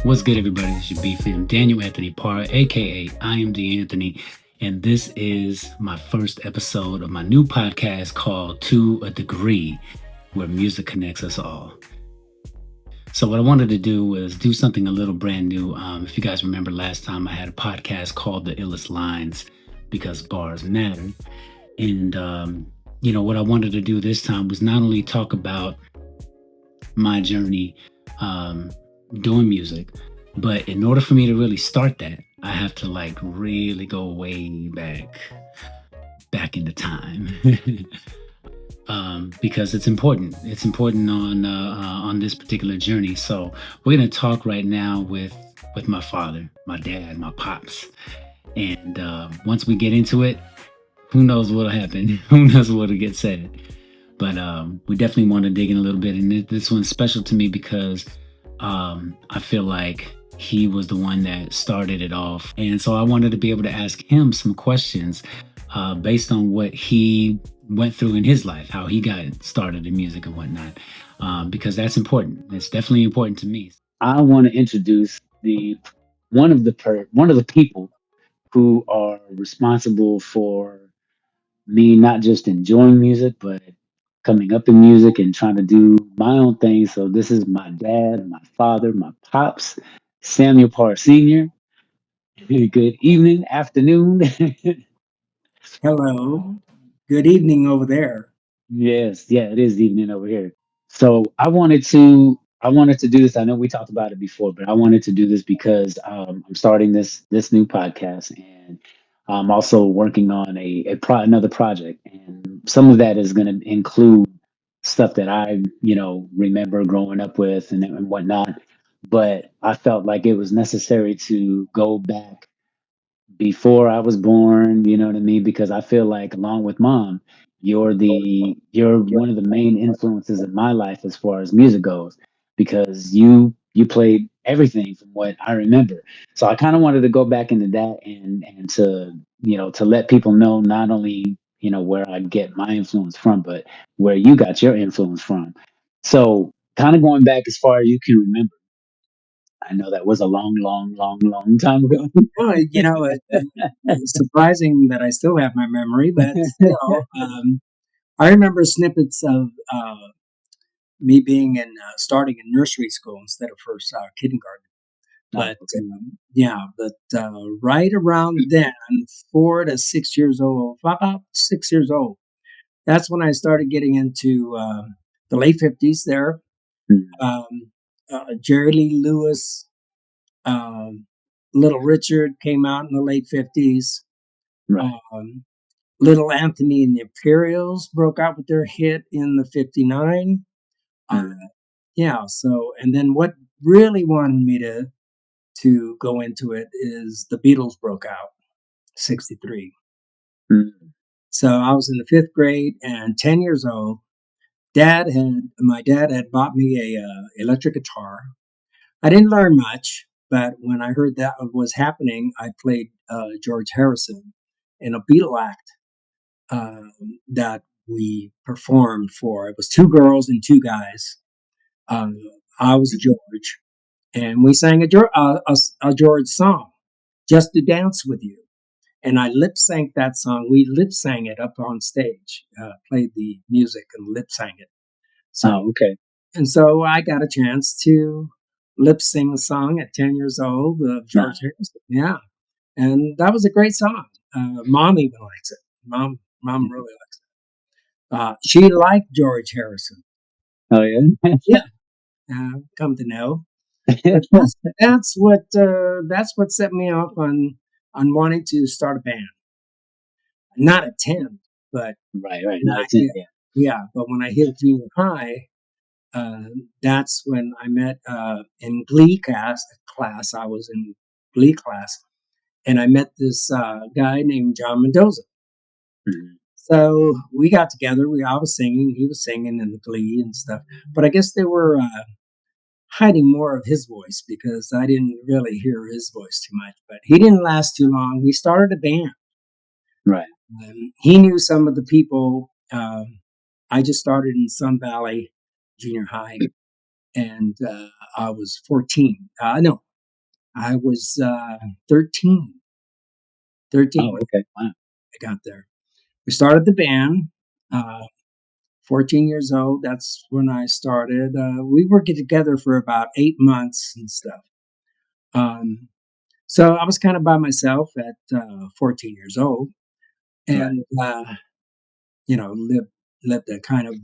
What's good, everybody? This is your B fam, Daniel Anthony Parra, aka I.AM.D.ANTHONY, and this is my first episode of my new podcast called To a Degree, where music connects us all. So, what I wanted to do was do something a little brand new. If you guys remember last time, I had a podcast called The Illest Lines because bars matter. And, what I wanted to do this time was not only talk about my journey doing music, but in order for me to really start that, I have to really go way back into time. Because it's important. It's important on this particular journey. So we're gonna talk right now with my father, my dad, my pops, and once we get into it, who knows what'll happen? Who knows what'll get said? But we definitely want to dig in a little bit, and this one's special to me because I feel like he was the one that started it off, and so I wanted to be able to ask him some questions based on what he went through in his life, how he got started in music and whatnot, because that's important. It's definitely important to me. I want to introduce one of the people who are responsible for me not just enjoying music, but coming up in music and trying to do my own thing. So this is my dad, my father, my pops, Samuel Parr Sr. Good evening, afternoon. Hello. Good evening over there. Yes, yeah, it is evening over here. So I wanted to do this. I know we talked about it before, but I wanted to do this because I'm starting this new podcast, and I'm also working on another project, and some of that is going to include stuff that I remember growing up with and whatnot. But I felt like it was necessary to go back before I was born, you know what I mean? Because I feel like along with mom, you're one of the main influences in my life as far as music goes because you played everything from what I remember. So I kind of wanted to go back into that and to to let people know not only where I get my influence from, but where you got your influence from. So kind of going back as far as you can remember. I know that was a long, long, long, long time ago. Well, it's surprising that I still have my memory, but still, I remember snippets of me being starting in nursery school instead of first kindergarten. But Okay. right around then, 4 to 6 years old, about 6 years old, that's when I started getting into the late 50s there. Mm. Um, Jerry Lee Lewis, Um, Little Richard came out in the late 50s. Right. Little Anthony and the Imperials broke out with their hit in the 59. Uh, Mm. and then what really wanted me to go into it is the Beatles broke out, 63. Mm. So I was in the fifth grade and 10 years old. My dad had bought me a electric guitar. I didn't learn much, but when I heard that was happening, I played George Harrison in a Beatle act that we performed for. It was two girls and two guys. Um, I was George, and we sang a George song, "Just to Dance with You." And I lip synced that song. We lip sang it up on stage, played the music and lip sang it. So Oh, okay. And so I got a chance to lip sing a song at 10 years old of George Nice. Harrison. Yeah. And that was a great song. Mom even likes it. Mom really likes it. She liked George Harrison. Oh yeah. Yeah. Come to know. But that's what set me off on wanting to start a band. Not at 10, but Right. Right. when Not I a 10. hit, Yeah. yeah, but when I hit junior high, that's when I met in Glee class. I was in Glee class, and I met this guy named John Mendoza. Mhm. So we got together. I was singing, he was singing in the Glee and stuff. But I guess they were hiding more of his voice because I didn't really hear his voice too much. But he didn't last too long. We started a band. Right. He knew some of the people. I just started in Sun Valley Junior High, and I was 14. No, I was 13. 13 Oh, when okay. Wow. I got there. We started the band. Uh, 14 years old. That's when I started. We worked together for about 8 months and stuff. Um, so I was kind of by myself at 14 years old, Right. and lived a kind of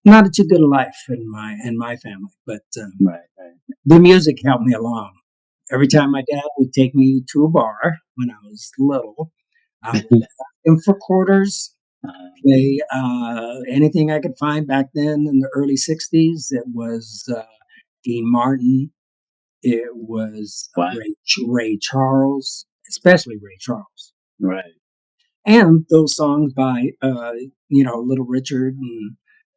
not a too good a life in my family. But Right. Right. the music helped me along. Every time my Mhm. dad would take me to a bar when I was little, I would ask him for quarters, Um, play anything I could find back then in the early 60s. It was Dean Martin. It was wow. Ray Charles, especially Ray Charles. Right. And those songs by Little Richard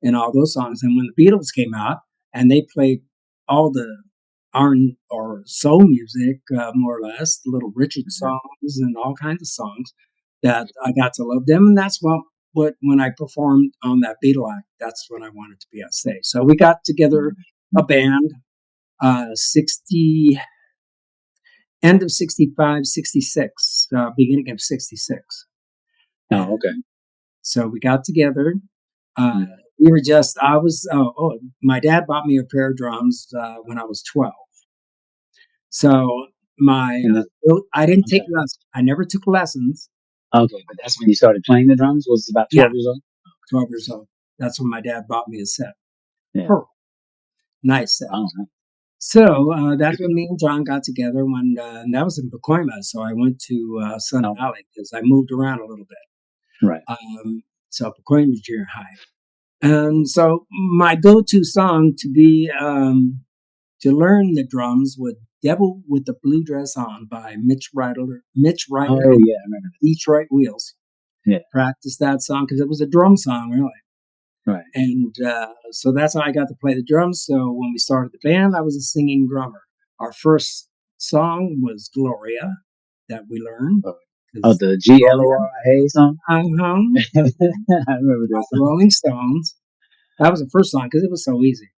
and all those songs. And when the Beatles came out and they played all the R or soul music, more or less, the Little Richard Mhm. songs and all kinds of songs, that I got to love them. And that's what when I performed on that Beatle act, that's when I wanted to be on stage. So we got together a Mhm. band, 60 end of 65, 66, beginning of 66. Oh, And okay. so we got together. Uh, Mhm. we were just, I was, my dad bought me a pair of drums when I was 12. So And this, I didn't I'm take sorry. lessons. I never took lessons. Okay, but that's when you started playing the drums. Was about Yeah, 12 years old. 12 years old. That's when my dad bought me a set. Yeah. Pearl, nice set. Oh, nice. So that's when me and John got together and that was in Pacoima. So I went to Sun Oh, Valley because I moved around a little bit. right. So Pacoima Junior High. And so my go-to song to learn the drums was "Devil with the Blue Dress On" by Mitch Ryder Oh, and yeah, I remember this. Detroit Wheels. Yeah. Practiced that song because it was a drum song, really. Right. And so that's how I got to play the drums. So when we started the band, I was a singing drummer. Our first song was "Gloria" that we learned Oh, oh, because the Gloria, GLORA song. uh-huh, I remember by that the song. Rolling Stones. That was the first song because it was so easy.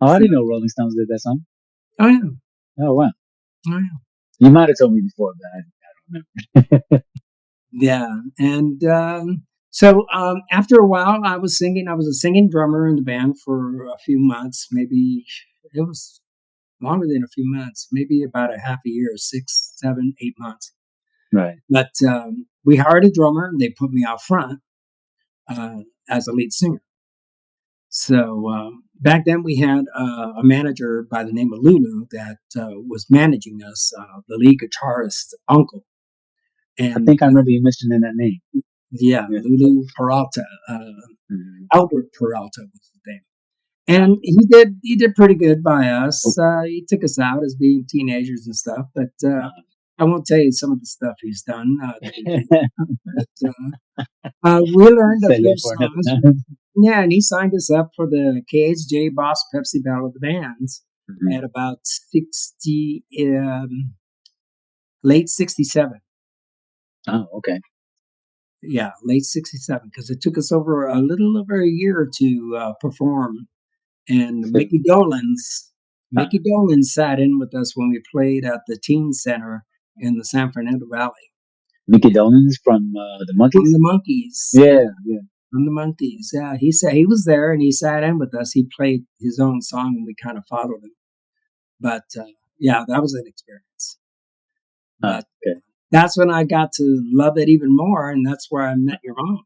Oh, I So, didn't know Rolling Stones did that song. oh yeah, Oh, wow. oh yeah. You might have told me before, but I don't remember. Yeah, and after a while, I was singing. I was a singing drummer in the band for a few months. Maybe it was longer than a few months. Maybe about a half a year, 6, 7, 8 months. Right. But we hired a drummer. And they put me out front as a lead singer. So back then, we had a manager by the name of Lulu that was managing us, the lead guitarist's uncle, I and think I remember you mentioning that name. yeah, Yeah. Lulu Peralta. Mhm. Albert Peralta was his name. Oh, And he did pretty good by us. oh, He took us out as being teenagers and stuff, but I won't tell you some of the stuff he's done to me. But we learned a Say few that for another songs. time. Yeah, and he signed us up for the KHJ Boss Pepsi Battle of the Bands Mhm. at about 60, late 67. Oh, okay. Yeah, late 67, because it took us over a little over a year to perform. And So, uh, Mickey Dolan sat in with us when we played at the Teen Center in the San Fernando Valley. Mickey Dolenz from the From Monkeys. the Monkeys, yeah, Yeah, yeah. from the Monkeys, yeah. He said he was there and he sat in with us. He played his own song and we kind of followed him. But yeah, that was an experience. But Okay. that's when I got to love it even more, and that's where I met your mom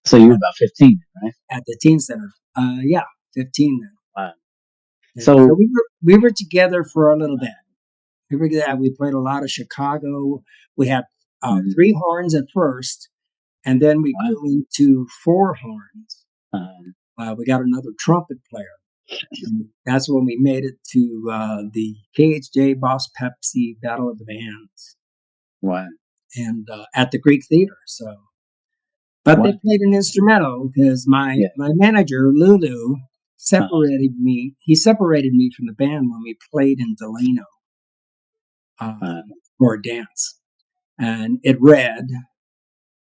So you were about 15, right? at the Teen Center. Yeah, 15 then. Wow. Yeah, so So, we were together for a little bit. We played a lot of Chicago. We had mhm. three horns at first, and then we Wow. grew into four horns. Um, We got another trumpet player. And that's when we made it to the KHJ Boss Pepsi Battle of the Bands wow. and at the Greek Theater. So, but they Wow. played an instrumental because my Yeah. my manager Lulu Uh, separated me. He separated me from the band when we played in Delano uh, for a dance, and it read,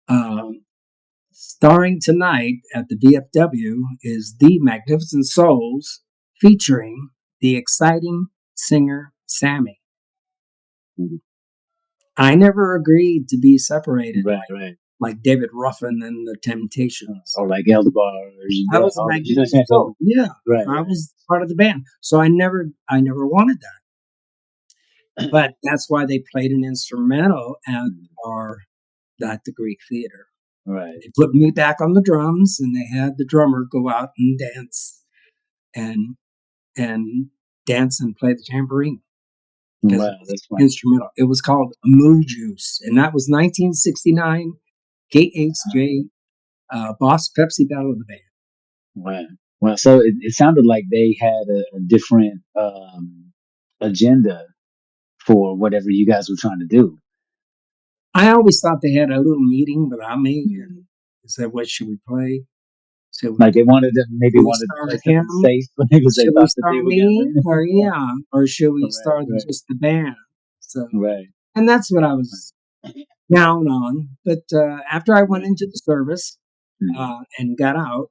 um, "Starring tonight at the VFW is the Magnificent Souls, featuring the exciting singer Sammy. Mhm. I never agreed to be separated Right, right. like David Ruffin and the Temptations. Or like Eldebars and I was a all magnetic soul. that. Yeah, Right, I was part of the band, so I never wanted that. right. But that's why they played an instrumental Mhm. at the Greek Theater. Right. They put me back on the drums, and they had the drummer go out and dance and and dance and play the tambourine because it Wow, was that's funny. instrumental. It was called Moo Juice, and that was 1969. KHJ Boss Pepsi Battle of the Band. Wow. Well, so it sounded like they had a different agenda for whatever you guys were trying to do. I always thought they had a little meeting without me and Mhm. said, "What should we play? Should Like we they wanted to maybe should we wanted to start play a hymn? something safe because they Should we thought that they start were gonna me? win. Or yeah, or should we Right, start right, just the band?" So, right, and that's what I was down on. But after I went right. into the service Mhm. and got out,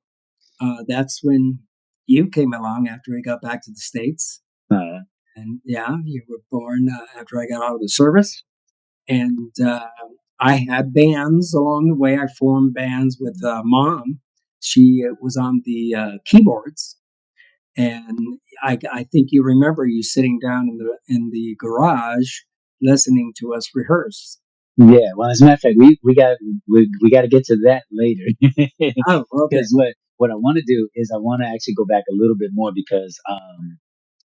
that's when you came along after I got back to the States. Uh, And yeah, you were born after I got out of the service. And I had bands along the way. I formed bands with mom. She was on the keyboards, and I think you remember you sitting down in the garage listening to us rehearse. yeah. Well, as a matter of fact, we got to get to that later Oh, okay. because what I want to do is I want to actually go back a little bit more because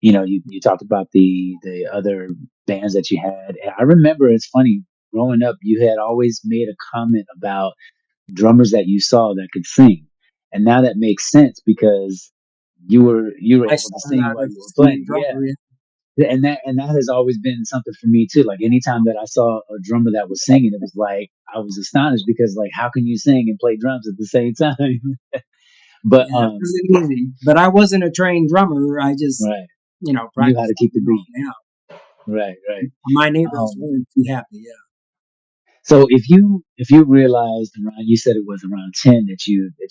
you talked about the other bands that you had. And I remember it's funny growing up, you had always made a comment about drummers that you saw that could sing, and now that makes sense because you were I able to started sing out while as you a were singing playing. Yeah, drummer. Yeah, and that has always been something for me too. Like anytime that I saw a drummer that was singing, it was like I was astonished because like how can you sing and play drums at the same time? But yeah, it wasn't easy. But I wasn't a trained drummer. I just, right, knew how practiced to on keep the my own. beat. Yeah, Right, right. my neighbors Um, weren't too happy. Yeah. So if you realized around, you said it was around 10 that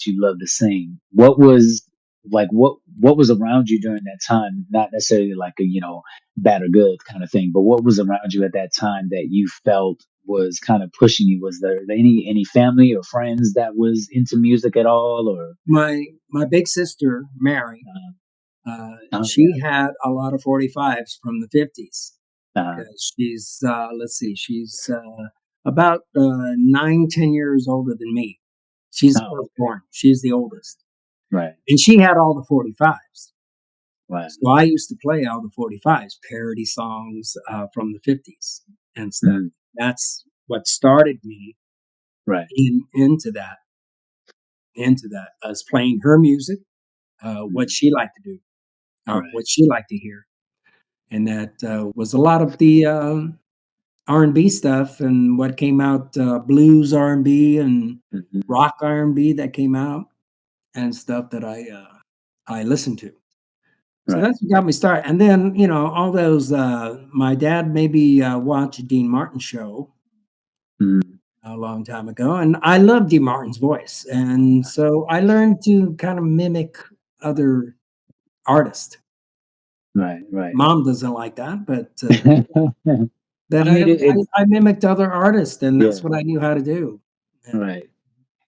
you loved to sing. What was like what was around you during that time? Not necessarily like a bad or good kind of thing, but what was around you at that time that you felt was kind of pushing you? Was there any family or friends that was into music at all, or My big sister Mary, oh she yeah, had a lot of 45s from the 50s uh, because she's let's see, she's about 9, 10 years older than me. She's oh okay, firstborn. She's the oldest, right, and she had all the 45s. right, So I used to play all the 45s, parody songs from the 50s and stuff. mm, That's what started me right, into that. As playing her music, what mm, she liked to do, right, what she liked to hear, and that was a lot of the R&B stuff and what came out, blues R&B and hmm, rock R&B that came out and stuff that I listened to. So right, that's what got me started. And then, all those, my dad maybe watched a Dean Martin show mm, a long time ago, and I love Dean Martin's voice. And so I learned to kind of mimic other artists. right, right. Mom doesn't like that, but I but I, mean, I I mimicked other artists, and that's yeah, what I knew how to do. And right.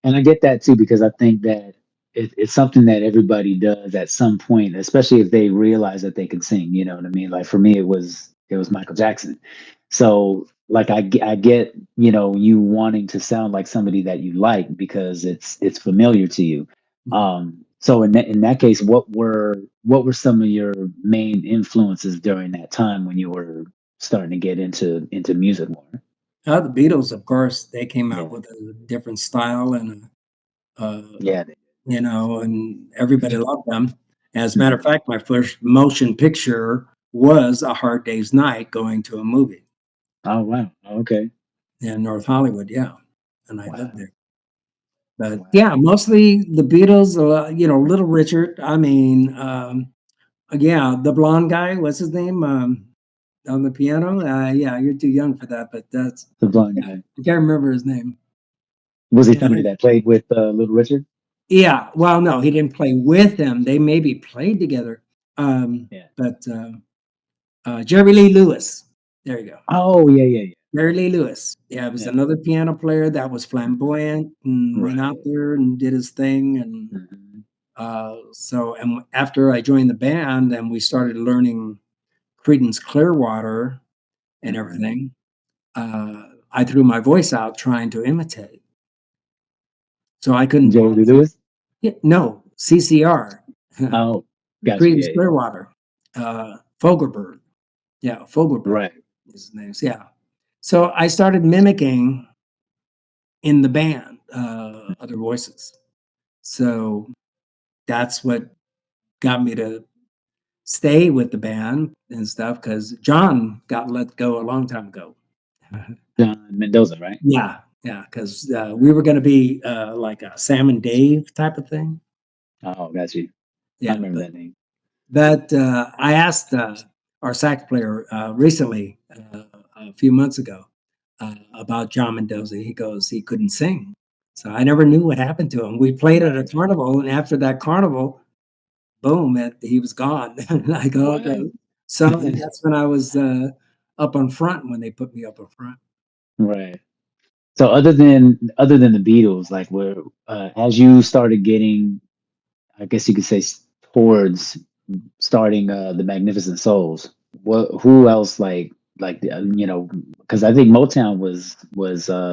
And I get that too because I think that it's something that everybody does at some point, especially if they realize that they can sing. You know what I mean? Like for me, it was Michael Jackson. So like I get you wanting to sound like somebody that you like because it's familiar to you. Mhm. So in that case, what were some of your main influences during that time when you were starting to get into music more? The Beatles, of course, they came out Yeah, with a different style and uh, yeah. and everybody loved them. As a matter of Mhm. fact, my first motion picture was A Hard Day's Night going to a movie Oh wow. Okay. in North Hollywood, yeah, and I lived Wow. there. But Wow. yeah, mostly the Beatles, Little Richard. I mean, yeah, the blonde guy, what's his name? On the piano. Yeah, you're too young for that, but that's The blind yeah, guy. I can't remember his name. Was he Yeah, somebody that played with Little Richard? yeah. Well, no, he didn't play with him. They maybe played together. Yeah. But Jerry Lee Lewis. There you go. Oh yeah, yeah, Jerry Lee Lewis. Yeah, it was yeah. another piano player that was flamboyant and went out Right. there and did his thing. And Hmm. and after I joined the band and we started learning Creedence Clearwater and Hmm. everything, I threw my voice out trying to imitate. So I couldn't. Jerry Lee Lewis. Yeah, no, CCR, Oh, got you. Creedence Yeah, yeah. Clearwater, Fogelberg. Yeah, Fogelberg Right. is his name. Yeah. So I started mimicking in the band other voices. So that's what got me to stay with the band and stuff because John got let go a long time ago. John Mendoza, right? Yeah, yeah, because we were going to be like a Sam and Dave type of thing. Oh, got you. I Yeah, remember that name. but I asked our sax player recently, a few months ago, about John Mendoza. He goes, he couldn't sing. So I never knew what happened to him. We played at a Right. carnival, and after that carnival, boom, he was gone. I go, okay. Wow. So that's when I was up on front when they put me up on front. Right. So other than the Beatles, like where as you started getting, I guess you could say towards starting the Magnificent Souls, what who else because I think Motown was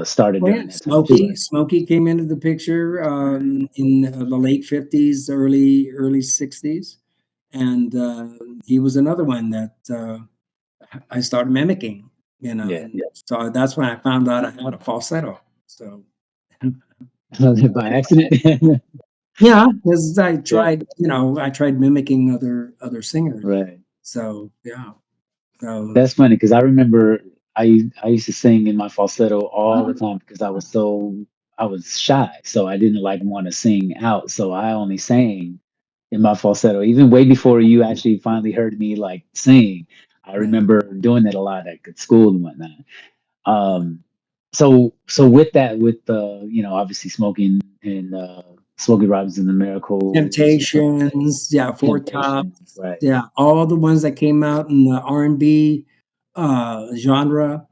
started Well, yeah, during that time too, Smokey. right? Smokey came into the picture Right. in the late 50s, early 60s. And he was another one that I started mimicking, Yeah. and so that's when I found out I had a falsetto. So By accident. yeah, because Yeah. I tried mimicking other singers. Right. So yeah, so That's funny because I remember I used to sing in my falsetto all the time because I was shy, so I didn't like want to sing out, so I only sang in my falsetto. Even way before you actually finally heard me like sing, I yeah. remember doing that a lot at school and whatnot. Um, so with that, with obviously smoking and Smokey Robinson, the Miracles, Temptations, yeah, Four Temptations, Tops, right? yeah, all the ones that came out in the R&B genre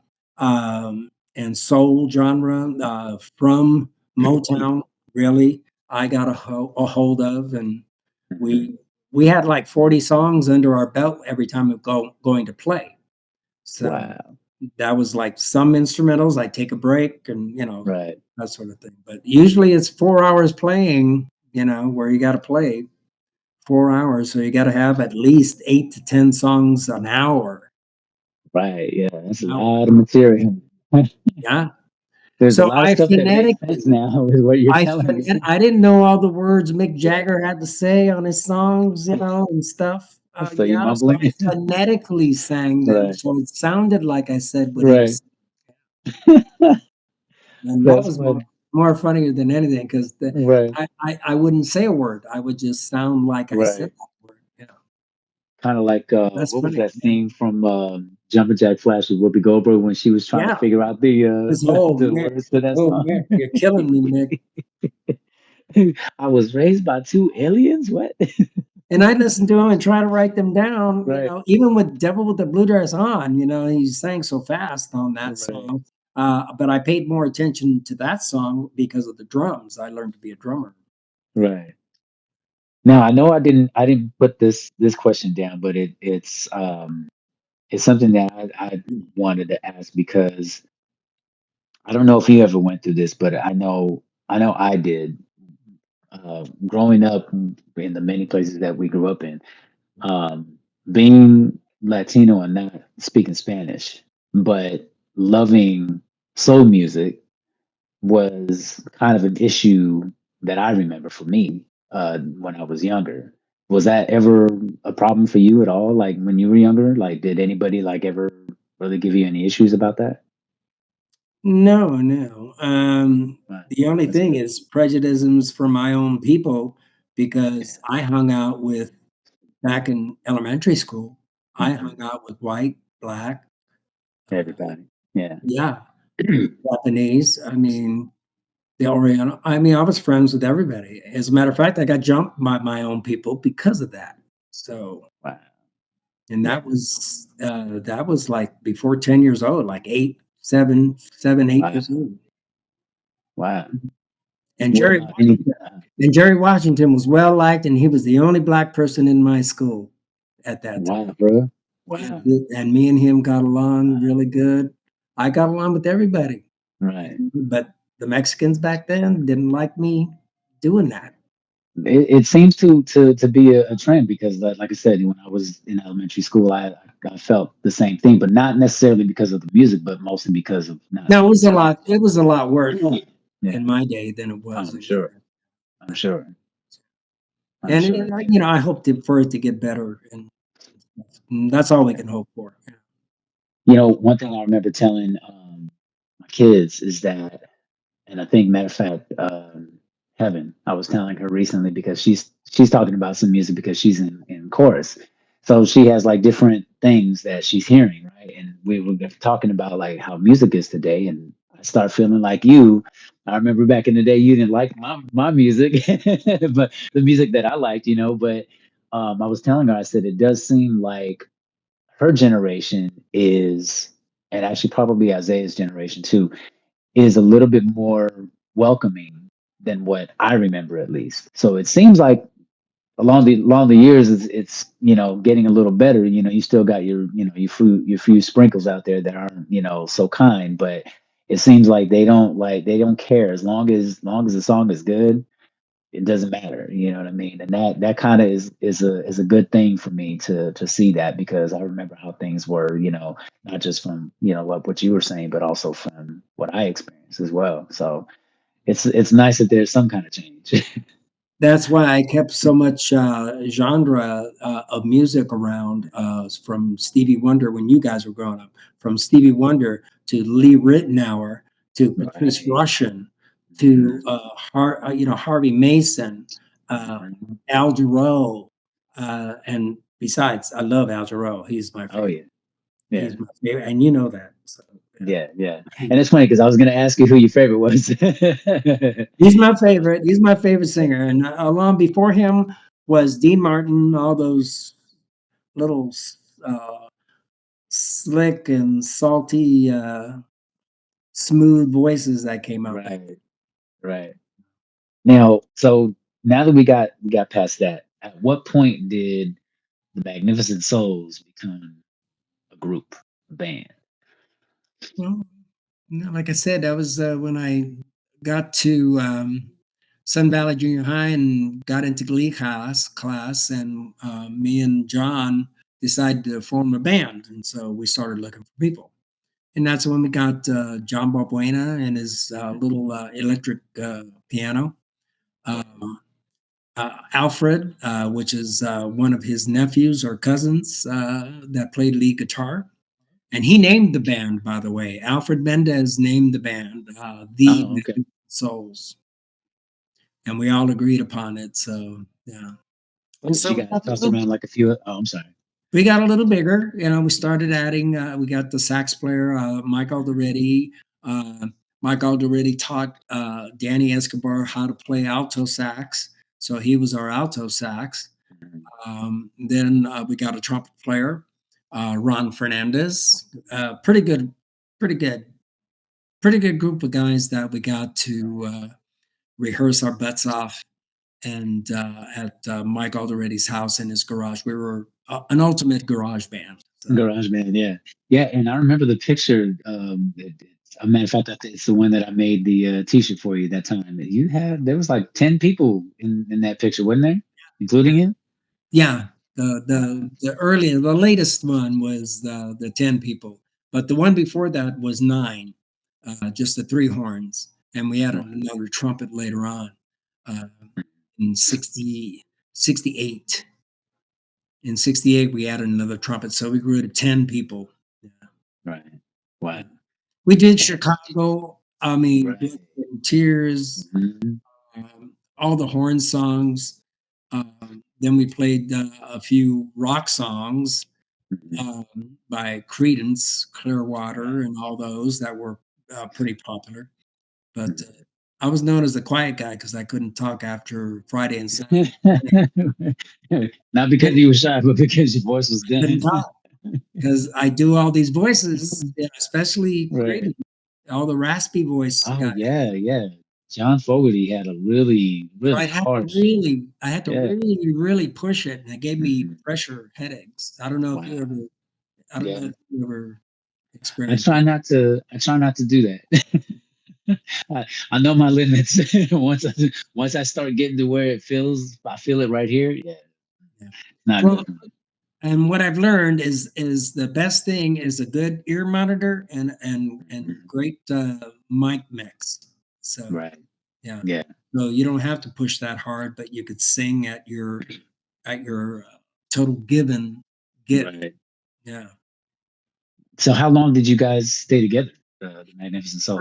and soul genre from Motown. Really, I got a hold of, and Mhm. we had like 40 songs under our belt every time we going to play. So Wow, that was like some instrumentals. I take a break and right. that sort of thing. But usually it's 4 hours playing. Where you got to play 4 hours, so you got to have at least 8 to 10 songs an hour. Right, yeah, that's a An hour. lot of material. Yeah. There's a So lot of stuff that makes sense now with what you're telling me. I didn't know all the words Mick Jagger had to say on his songs, and stuff. So you So I mumbling? phonetically sang them, Right, so it sounded like I said what he right. was, and that That's was funny. more funnier than anything because Right, I wouldn't say a word. I would just sound like I said right. that word. Kind of like That's what was funny. that scene from Jumpin' Jack Flash with Whoopi Goldberg when she was trying to Yeah. figure out the This whole the Mick. words to that Oh, song? Mick, you're killing me, Mick. I was raised by two aliens. What? And I listened to him and try to write them down, Right, even with Devil with the Blue Dress On, he sang so fast on that right, song. But I paid more attention to that song because of the drums. I learned to be a drummer. right. Now I know I didn't put this question down, but it's something that I wanted to ask because I don't know if you ever went through this, but I know I did. Growing up in the many places that we grew up in, being Latino and not speaking Spanish, but loving soul music was kind of an issue that I remember for me when I was younger. Was that ever a problem for you at all? Like when you were younger, like did anybody like ever really give you any issues about that? No, no. Right. The only That's thing good. is prejudices from my own people Yeah. because I hung out with, back in elementary school, I Hmm. hung out with white, black, uh, Everybody. Yeah. yeah, Japanese. I mean, the Oriental. I mean, I was friends with everybody. As a matter of fact, I got jumped by my own people because of that. So Wow. and Yeah. that was like before 10 years old, like 8, 7, 7, 8 years Wow. old. Wow. And What about any? Jerry Washington was well liked, and he was the only black person in my school at that time. Wow, bro. And, Wow. and me and him got along really good. I got along with everybody, Right. but the Mexicans back then didn't like me doing that. It seems to be a trend because, like I said, when I was in elementary school, I felt the same thing, but not necessarily because of the music, but mostly because of not Now necessarily. it was a lot worse Yeah, in my day than it was I'm in sure. I'm sure. I'm and sure. I hope for it to get better, and that's all we Yeah. can hope for. One thing I remember telling my kids is that, and I think, matter of fact, Heaven, I was telling her recently because she's talking about some music because she's in chorus, so she has like different things that she's hearing, right? And we were talking about like how music is today, and I start feeling like you. I remember back in the day, you didn't like my music, but the music that I liked, But I was telling her, I said it does seem like her generation is, and actually probably Isaiah's generation too, is a little bit more welcoming than what I remember at least. So it seems like along the years it's getting a little better. You still got your few sprinkles out there that aren't so kind, but it seems like they don't care as long as the song is good. It doesn't matter, you know what I mean? And that kind of is a good thing for me to see that, because I remember how things were, not just from what you were saying, but also from what I experienced as well. So it's nice that there's some kind of change. That's why I kept so much genre of music around, from Stevie Wonder when you guys were growing up, from Stevie Wonder to Lee Ritenour to Patrice Right. Rushen to Mhm. Harvey Mason, uh, Mhm. Al Jarreau, and besides, I love Al Jarreau. Oh yeah, yeah, He's my favorite, and you know that. So, yeah, yeah. yeah. And it's funny because I was gonna ask you who your favorite was. He's my favorite. He's my favorite singer, and along before him was Dean Martin. All those little uh, slick and salty, smooth voices that came out back then. Right, right. So now that we got past that, at what point did the Magnificent Souls become a group, a band? Well, like I said, that was when I got to Sun Valley Junior High and got into glee class, and me and John decided to form a band, and so we started looking for people. And that's when we got John Balbuena and his little electric piano. Um, Alfred, which is one of his nephews or cousins that played lead guitar. And he named the band, by the way. Alfred Mendez named the band The Oh, okay. Magnificent Souls. And we all agreed upon it. So, yeah. And Did you so guys toss around like a few? Oh, I'm sorry. we got a little bigger. We started adding, we got the sax player, Mike Alderetti. Uh, Mike Alderetti taught Danny Escobar how to play alto sax. So he was our alto sax. Mhm. Then we got a trumpet player, Ron Fernandez. Pretty good, pretty good group of guys that we got to rehearse our butts off. And at Mike Alderetti's house in his garage, we were an ultimate garage band. So. Garage Band, yeah, yeah. And I remember the picture. A matter of fact, I think it's the one that I made the T-shirt for you that time. There was like 10 people in that picture, wasn't there, including you? Yeah, Wow. the latest one was the 10 people, but the one before that was 9, just the 3 horns, and we added another trumpet later on, uh, in 68. In 68, we added another trumpet, so we grew to 10 people. Yeah, Right. yeah. Wow. We did And, Chicago, I mean, Blood, right. Sweat and Tears, Mhm. all the horn songs. Then we played a few rock songs Mhm. by Credence, Right. Clearwater, and all those that were pretty popular. But Mhm. I was known as the quiet guy because I couldn't talk after Friday and Saturday. Not because you were shy, but because your voice was Couldn't done. talk because I do all these voices, especially Right. Grady, all the raspy voice Oh guy. yeah, yeah. John Fogerty had a really, So really harsh. I had to Yeah. really push it, and it gave me Mhm. pressure headaches. I don't know if you Wow. ever, I don't know Yeah. if you ever I experienced try that. not to. I try not to do that. I know my limits. Once I start getting to where it feels, I feel it right here. Yeah, Yeah. not Well, good. and what I've learned is the best thing is a good ear monitor and Mhm. great mic mix. So Right. yeah, Yeah. so you don't have to push that hard, but you could sing at your total give. Right. Yeah. So how long did you guys stay together? The Magnificent Soul.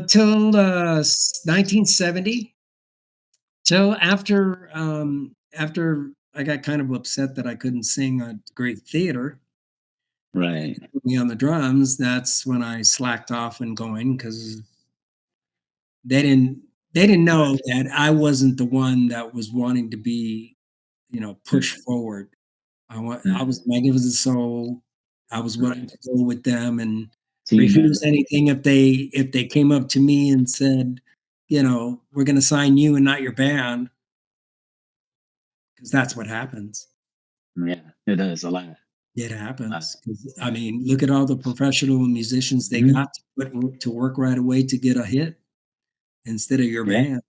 Till 1970, till after I got kind of upset that I couldn't sing at great theater and Right. put me on the drums. That's when I slacked off and going because they didn't they didn't know Right. that I wasn't the one that was wanting to be, pushed Mhm. forward. I was Mhm. Magnificent Soul. I was willing Right. to go with them and Team refuse member. anything if they came up to me and said, "We're gonna sign you and not your band," because that's what happens. Yeah, it does a lot. It Uh, happens. 'Cause, I yeah. mean, look at all the professional musicians they Mhm. got to work right away to get a hit instead of your Yeah. band.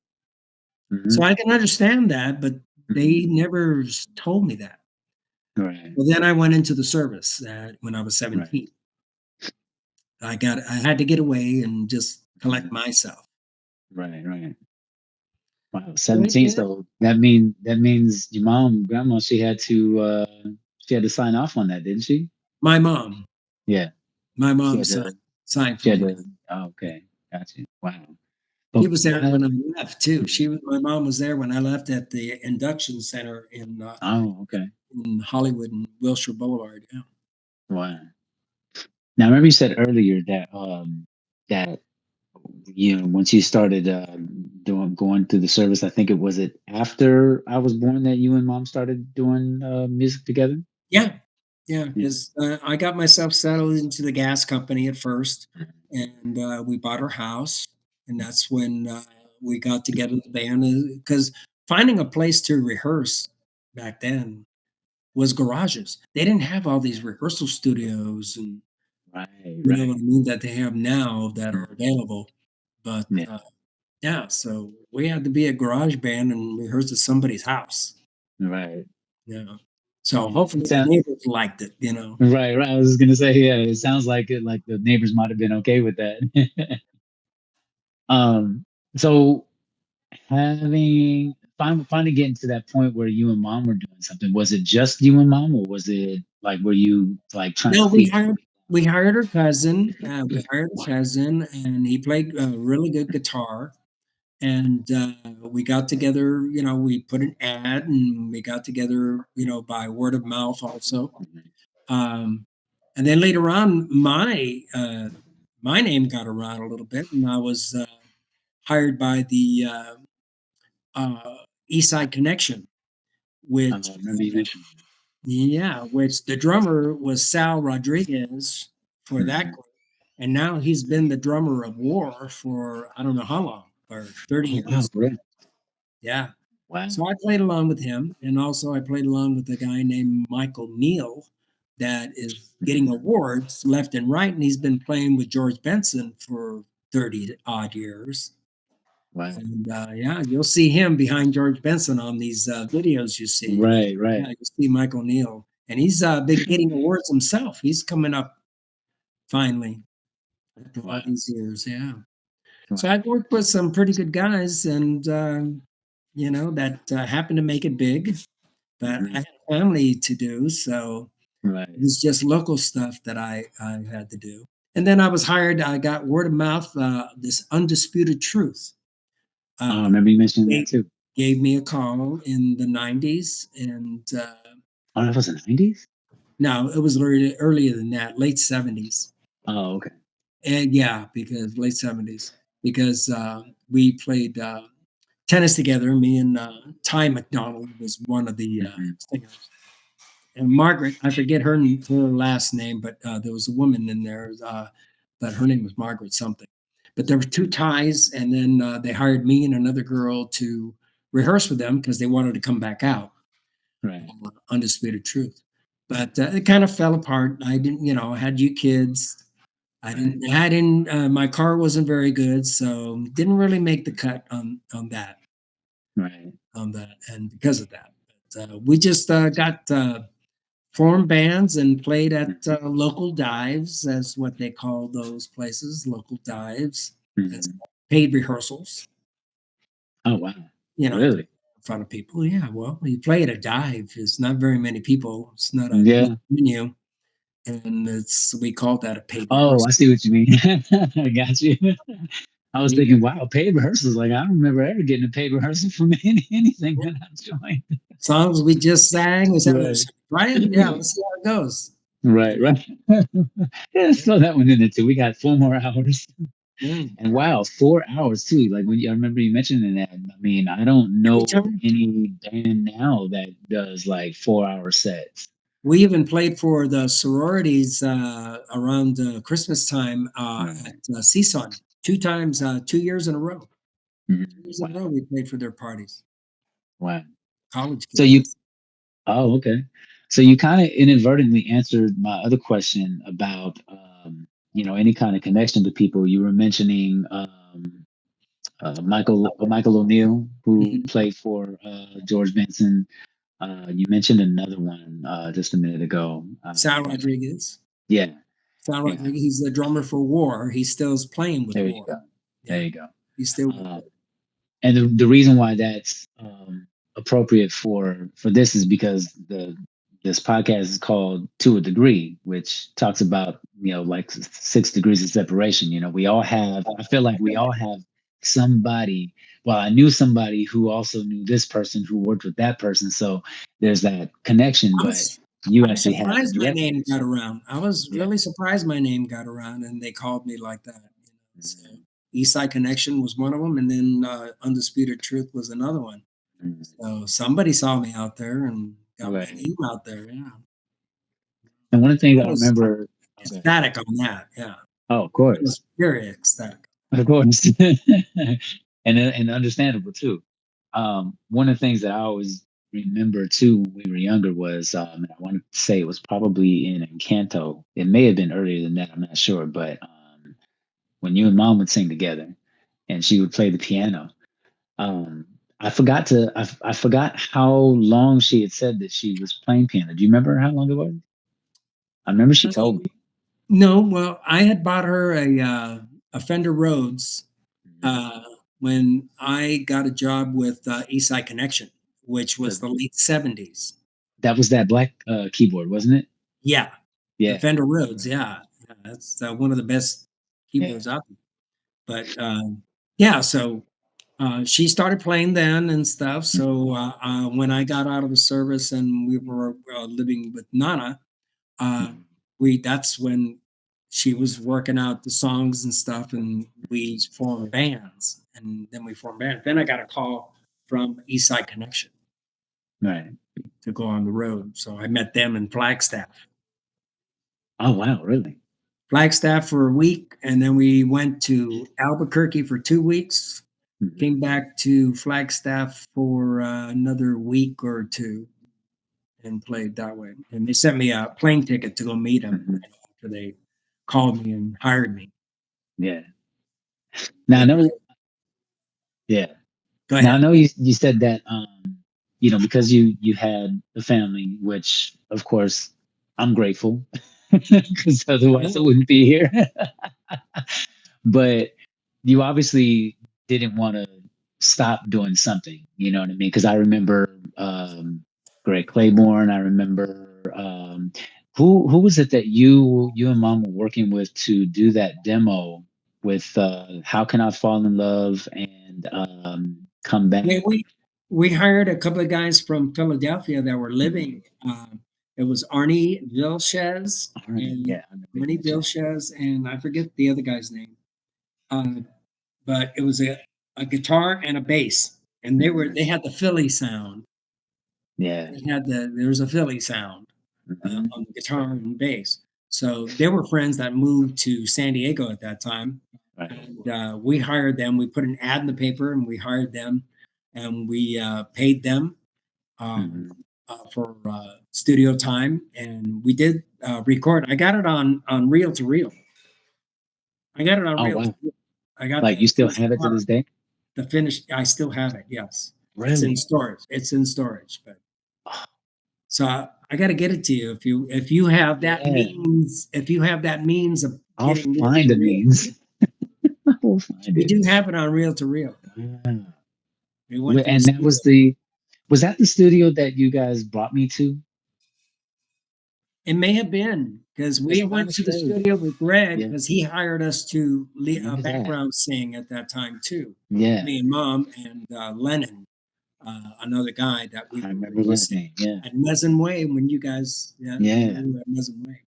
So Mhm. I can understand that, but they Mhm. never told me that. Right. Well, then I went into the service when I was Right. 17. I had to get away and just collect Mhm. myself. Right. Right. Wow. So I 17. did. So that means your grandma, she had to sign off on that, didn't she? My mom Yeah. my She mom had to. signed for She had me. to. Oh, okay. Gotcha. Wow. She But was there why? when I left too. Mhm. My mom was there when I left at the induction center Oh, okay. in Hollywood and Wilshire Boulevard. Yeah. Wow. Now, I remember you said earlier that once you started doing going through the service, I think it after I was born that you and mom started doing music together. Yeah. Yeah, Yeah. 'cause, I got myself settled into the gas company at first, and, we bought our house, and that's when, we got together the band, because finding a place to rehearse back then was garages. They didn't have all these rehearsal studios and Right. you know Right. what I mean, that they have now that are Mhm. available, but, Yeah. yeah, so we had to be a garage band and rehearse at somebody's house, Right. yeah. So, Yeah. hopefully, the neighbors liked it. Right. Right. I was gonna say, yeah. It sounds like it. Like the neighbors might have been okay with that. um. So finally getting to that point where you and mom were doing something, was it just you and mom, or was it like were you like trying to No, feed? we hired her cousin, we hired a cousin, and he played, really good guitar, and, we got together, we put an ad, and we got together, by word of mouth also, Mhm. um, and then later on, my name got around a little bit, and I was, hired by the, East Side Connection, I which remember you mentioned. yeah, which the drummer was Sal Rodriguez for that Mhm. group, and now he's been the drummer of War for I don't know how long, or 30 Oh wow, years. for real? Yeah. Wow. So I played along with him, and also I played along with a guy named Michael Neal that is getting Mhm. awards left and right, and he's been playing with George Benson for 30 odd years. Wow. And yeah, you'll see him behind George Benson on these videos you see. Right, Yeah, right. you'll see Michael Neal, and he's been getting awards himself. He's coming up finally after all Wow. these years. Yeah. So Wow. I've worked with some pretty good guys, and that happened to make it big. But I Mhm. had family to do, so it Right. was just local stuff that I had to do. And then I was hired. I got word of mouth. This Undisputed Truth Oh, I uh, remember you mentioning gave, that too. gave me a call in the '90s, and Oh, that was the 90s? no, it was earlier than that, late '70s. Oh, okay. And yeah, because late '70s. because we played tennis together. Me and Ty McDonald was one of the Hmm. singers. And Margaret, I forget her last name, but there was a woman in there, but her name was Margaret something. But there were two ties, and then they hired me and another girl to rehearse with them because they wanted to come back out. Right. Undisputed Truth. But it kind of fell apart. I didn't, I had you kids. Right. I didn't. My car wasn't very good, so didn't really make the cut on that Right. and because of that, but, we just got formed bands and played at Hmm. local dives, as what they call those places, local dives, as Hmm. paid rehearsals. Oh wow. To Really? in front of people. Yeah, well, you play at a dive. It's not very many people. It's not a big Yeah. venue, and it's we call that a paid Oh, rehearsal. I see what you mean. I got you. I was Yeah. thinking, wow, paid rehearsals. Like I don't remember ever getting a paid rehearsal from anything that I joined. Songs we just sang. We said, Right. "Try it. Yeah, let's see how it goes." Right. Right. Yeah, throw that one in there too. We got 4 more hours. Yeah. And wow, 4 hours too. Like I remember you mentioning that. I mean, I don't know Anytime. any band now that does like 4 hour sets. We even played for the sororities around Christmas time at Right. CSUN 2 times, 2 years in a row. Mhm. 2 years in a row, Wow. we played for their parties. Wow. College So you, kids. oh, okay. So you kind of inadvertently answered my other question about, any kind of connection to people. You were mentioning Michael O'Neill, who Mhm. played for George Benson. You mentioned another one just a minute ago. Sal Rodriguez. Yeah, Sal yeah. Rodriguez. He's the drummer for War. He still's playing with There you War. go. There Yeah, you go. he's still with Uh, War. and the reason why that's appropriate for this is because this podcast is called To a Degree, which talks about like 6 degrees of separation. We all have. I feel like we all have somebody. Well, I knew somebody who also knew this person who worked with that person, so there's that connection. I But was you I was actually have a surprised my direct name got connection. around. I was Yeah. really surprised my name got around and they called me like that. So Mhm. Eastside Connection was one of them, and then Undisputed Truth was another one. Mhm. So somebody saw me out there and got my Right. name out there. Yeah, And one of the things I I was remember. Okay. ecstatic on that. Yeah, Oh, of I was course. very ecstatic. Of course, and understandable too. One of the things that I always remember too when we were younger was, and I want to say it was probably in Encanto. It may have been earlier than that. I'm not sure, but when you and Mom would sing together, and she would play the piano. Um, I forgot how long she had said that she was playing piano. Do you remember how long it was? I remember she told me. No, well, I had bought her a Fender Rhodes Mhm. uh, when I got a job with Eastside Connection, which was The, the late '70s. that was that black keyboard, wasn't it? Yeah, the Yeah. Fender Rhodes. Right. Yeah, yeah, that's one of the best Yeah. keyboards out there. But yeah, so she started playing then and stuff. Mhm. So when I got out of the service and we were living with Nana, uh, Mhm. we that's when she was working out the songs and stuff, and we formed bands, and then we formed bands. Then I got a call from Eastside Connection Right. to go on the road, so I met them in Flagstaff. Oh wow, really? Flagstaff for a week, and then we went to Albuquerque for 2 weeks. Mhm. Came back to Flagstaff for another week or two and played that way. And they sent me a plane ticket to go meet them Mhm. after they called me and hired me. Yeah. Now I But know. Yeah. go Now I ahead. know you said that because you had a family, which of course I'm grateful because otherwise I wouldn't be here. But you obviously didn't want to stop doing something. You know what I mean? Because I remember Greg Claiborne. I remember who was it that you and Mom were working with to do that demo with "How Can I Fall in Love" and "Come Yeah, Back." we hired a couple of guys from Philadelphia that were Mhm. living. It was Arnie Vilches Arnie, and yeah, I remember you Arnie mentioning. Vilches, and I forget the other guy's name. Uh, but it was a guitar and a bass, and Mhm. they had the Philly sound. Yeah. There was a Philly sound Mhm. on the guitar and bass. So they were friends that moved to San Diego at that time, Right. and we hired them. We put an ad in the paper, and we hired them, and we paid them um, Mhm. for studio time, and we did record. I got it on reel to reel. I got it on Oh reel to wow! reel. I got Like the you still finished have it to part, this day? the finished. I still have it. Yes, it's in Really? storage. It's in storage, but Oh, so I got to get it to you if you have that yeah. means of I'll getting reel find to the reel. means. I'll find We it. do have it on reel to reel. Wow. We went to a And that studio. was that the studio that you guys brought me to? It may have been because Because we if I went to the say, studio with Greg yeah, because he hired us to I remember that. background sing at that time too. Yeah, Me and Mom and Lennon, another guy that we I were remember that listening name. Yeah, at Mezen Way when yeah. you were at Mezen Way.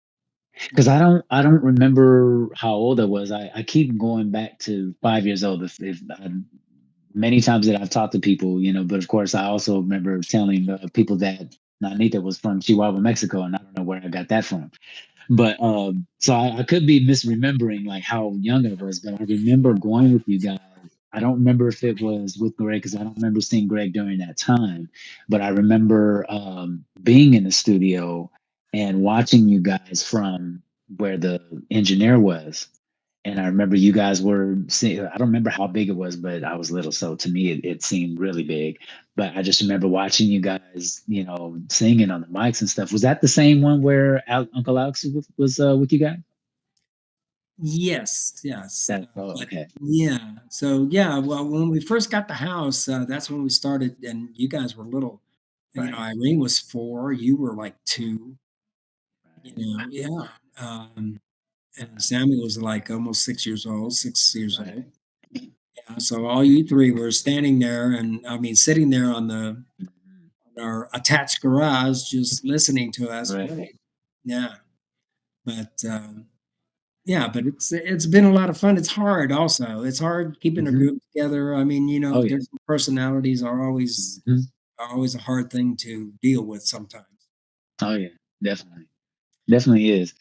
Yeah. Because I don't remember how old I was. I keep going back to 5 years old. If many times that I've talked to people, but of course I also remember telling people that Nanita was from Chihuahua, Mexico, and I don't know where I got that from. But so I could be misremembering like how young I was, but I remember going with you guys. I don't remember if it was with Greg because I don't remember seeing Greg during that time, but I remember being in the studio and watching you guys from where the engineer was. And I remember you guys were seeing, I don't remember how big it was, but I was little. So to me, it seemed really big. But I just remember watching you guys, singing on the mics and stuff. Was that the same one where Uncle Alex was with you guys? Yes, yes. Oh, But okay. yeah, so yeah, well, when we first got the house, that's when we started, and you guys were little. Right. Irene was 4, you were like 2, yeah. And Sammy was like almost 6 years old, 6 years Right. old. Yeah, so all you 3 were standing there, and I mean, sitting there on Mhm. our attached garage, just listening to us Right. play. Yeah, but yeah, but it's been a lot of fun. It's hard also. It's hard keeping a Hmm. group together. I mean, Oh yeah. different personalities Hmm. are always a hard thing to deal with sometimes. Oh yeah. Definitely. Definitely is.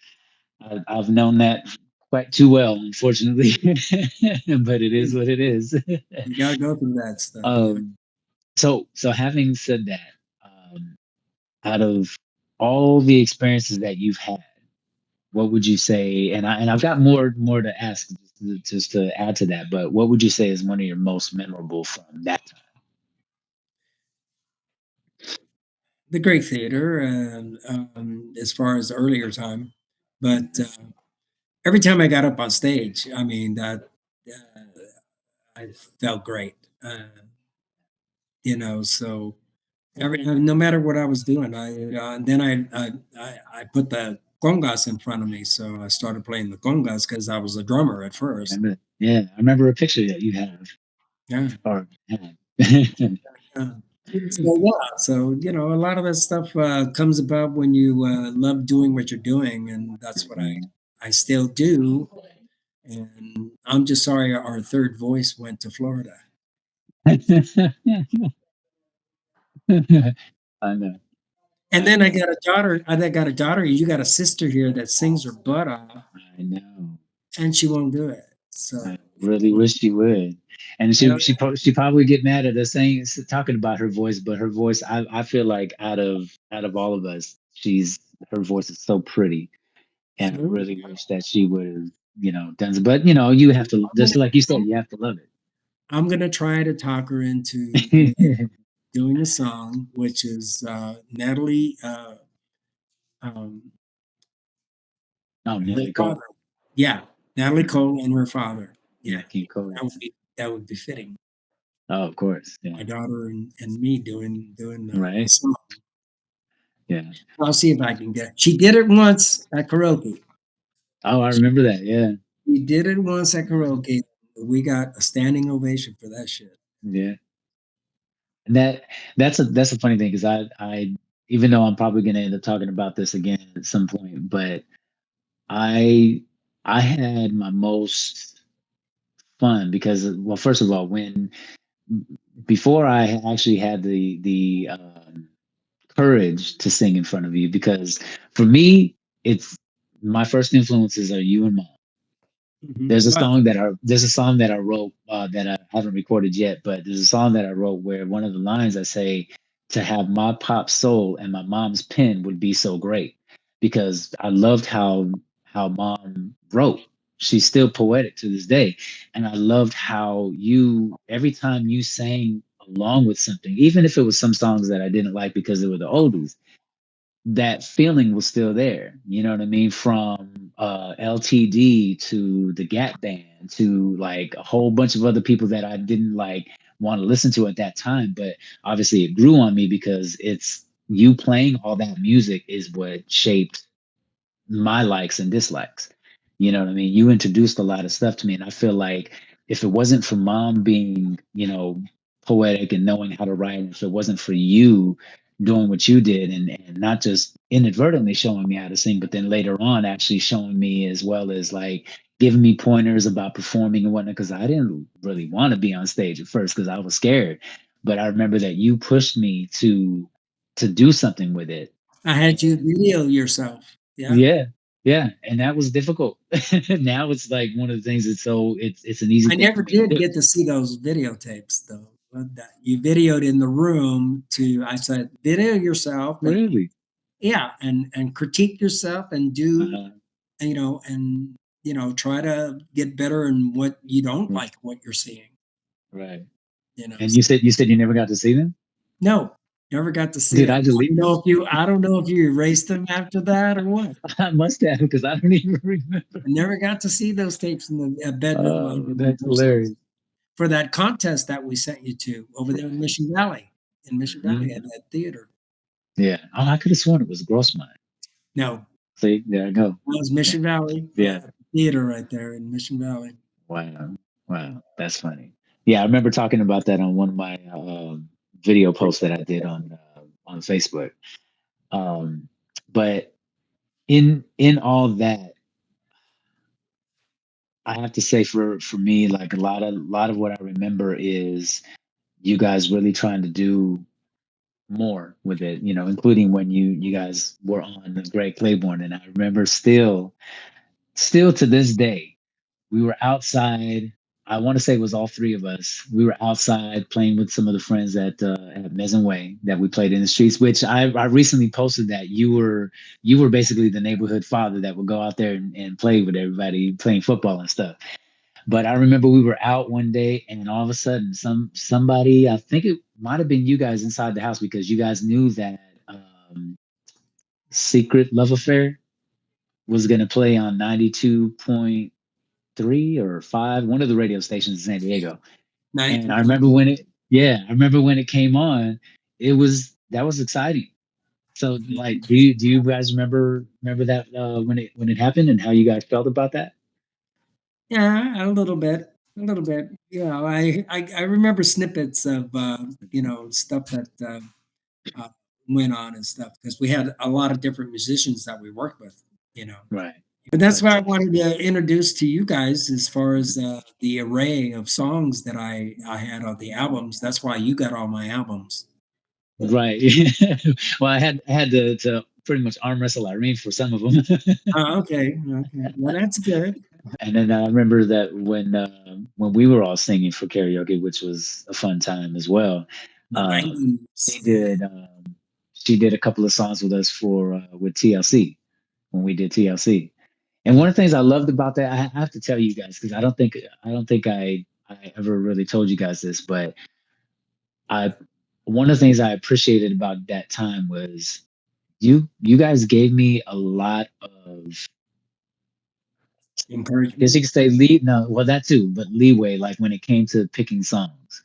I've known that quite too well, unfortunately, but it is Hey, what it is. you gotta go through that stuff. Yeah. um, so having said that, out of all the experiences that you've had, what would you say? I've got more to ask just to add to that, but what would you say is one of your most memorable from that time? The Great Theater, and as far as the earlier time, but Mhm. every time I got up on stage, I mean that I felt great. So no matter what I was doing, and then I put the congas in front of me, so I started playing the congas because I was a drummer at first. Remember? Yeah, I remember a picture that you have Yeah. or had. Yeah. So a lot of that stuff comes about when you love doing what you're doing, and that's what Mhm. I still do. And I'm just sorry our third voice went to Florida. I know. And I then I know. got a daughter. I got a daughter. You got a sister here that sings her butt off, I know. and she won't do it. So I really wish she would. And I don't. she probably get mad at us saying talking about her voice, but her voice I feel like out of all of us, her voice is so pretty. And I really wish that she would have, done so. But you have to I'm just gonna, like you said, I'm, you have to love I'm gonna try to talk her into it. doing a song, which is Natalie, um, Oh, her Nelly Cole. father. Yeah, Natalie Mhm. Cole and her father. Yeah, Yeah, King Cole, yeah. that would be fitting. Oh, of course. Yeah. My daughter and me doing a Right. song. Yeah. I'll see if I can get. She did it once at karaoke. Oh, I remember that. Yeah. We did it once at Mhm. karaoke. We got a standing ovation for that shit. Yeah. And that's a funny thing because I even though I'm probably gonna end up talking about this again at some point, but I I had my most fun because, well, first of all, when before I actually had the courage to sing in front of you, because for me, it's my first influences are you and mom. Well, There's a song that I wrote that I haven't recorded yet, but there's a song that I wrote where one of the lines I say to have my pop's soul and my mom's pen would be so great because I loved how mom wrote. She's still poetic to this day, and I loved how you every time you sang along with something, even if it was some songs that I didn't like because they were the oldies, that feeling was still there. You know what I mean? From LTD to the Gap Band to like a whole bunch of other people that I didn't like want to listen to at that time. But obviously it grew on me because it's you playing all that music is what shaped my likes and dislikes. You know what I mean? You introduced a lot of stuff to me, and I feel like if it wasn't for mom being, poetic and knowing how to write, if it wasn't for you doing what you did and not just inadvertently showing me how to sing, but then later on actually showing me as well as like giving me pointers about performing and whatnot, because I didn't really want to be on stage at first because I was scared. But I remember that you pushed me to do something with it. I had you video yourself. Yeah. Yeah, yeah, and that was difficult. Now it's like one of the things that's it's an easy I thing for never me to did do. get to see those videotapes though. But that you videoed in the room to I said, video yourself and Really? yeah, and critique yourself and do Uh, try to get better in what you don't right, like what you're seeing, right. you know. And you said you never got to see them? No, never got to see Did them. I delete them? I don't know if you erased them after that or what. I must have because I don't even remember. I never got to see those tapes in the bedroom of Oh, the that's rehearsals hilarious. for that contest that we sent you to over there in Right. Mission Valley, Hmm. at that theater. Yeah. Oh, I could have sworn it was Grossmine. No, See, there I go. that was Yeah. Mission Valley, Yeah. theater right there in Mission Valley. Wow. Wow. That's funny. Yeah, I remember talking about that on one of my video posts that I did on Facebook. Um, but in all that, I have to say for me, like a lot of what I remember is you guys really trying to do more with it, including when you guys were on the Greg Claiborne. And I remember still to this day, we were outside. I want to say it was all three of us. We were outside playing with some of the friends at Mezen Way that we played in the streets. Which I recently posted that you were basically the neighborhood father that would go out there and play with everybody playing football and stuff. But I remember we were out one day, and all of a sudden, somebody, I think it might have been you guys inside the house because you guys knew that Secret Love Affair was going to play on 92.3 or 5, one of the radio stations in San Diego. And I 92.3. remember when I remember when it came on, that was exciting. So, like, do you guys remember that when it happened and how you guys felt about that? Yeah, a little bit, a little bit. I remember snippets of stuff that uh, went on and stuff because we had a lot of different musicians that we worked with, you know. Right. But that's But why I wanted to introduce to you guys as far as the array of songs that I had on the albums. That's why you got all my albums. right. Well, I had to pretty much arm wrestle Irene for some of them. Okay, okay. Well, that's good. And then I remember that when we were all singing for karaoke, which was a fun time as well. The Um, 90s. she did she did a couple of songs with us for with TLC when we did TLC. And one of the things I loved about that, I have to tell you guys because I don't think I ever really told you guys this, but I one of the things I appreciated about that time was you guys gave me a lot of, I guess Encouragement. you could say lead no, well that too, but leeway like when it came to picking songs.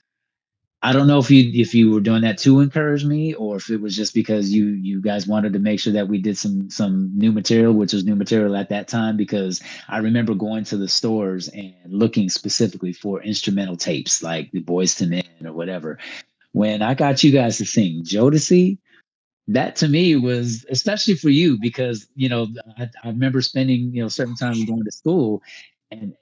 I don't know if you were doing that to encourage me or if it was just because you guys wanted to make sure that we did some new material, which was new material at that time because I remember going to the stores and looking specifically for instrumental tapes like the Boys to Men or whatever. When I got you guys to sing Jodeci, that to me was especially for you because I remember spending certain times going to school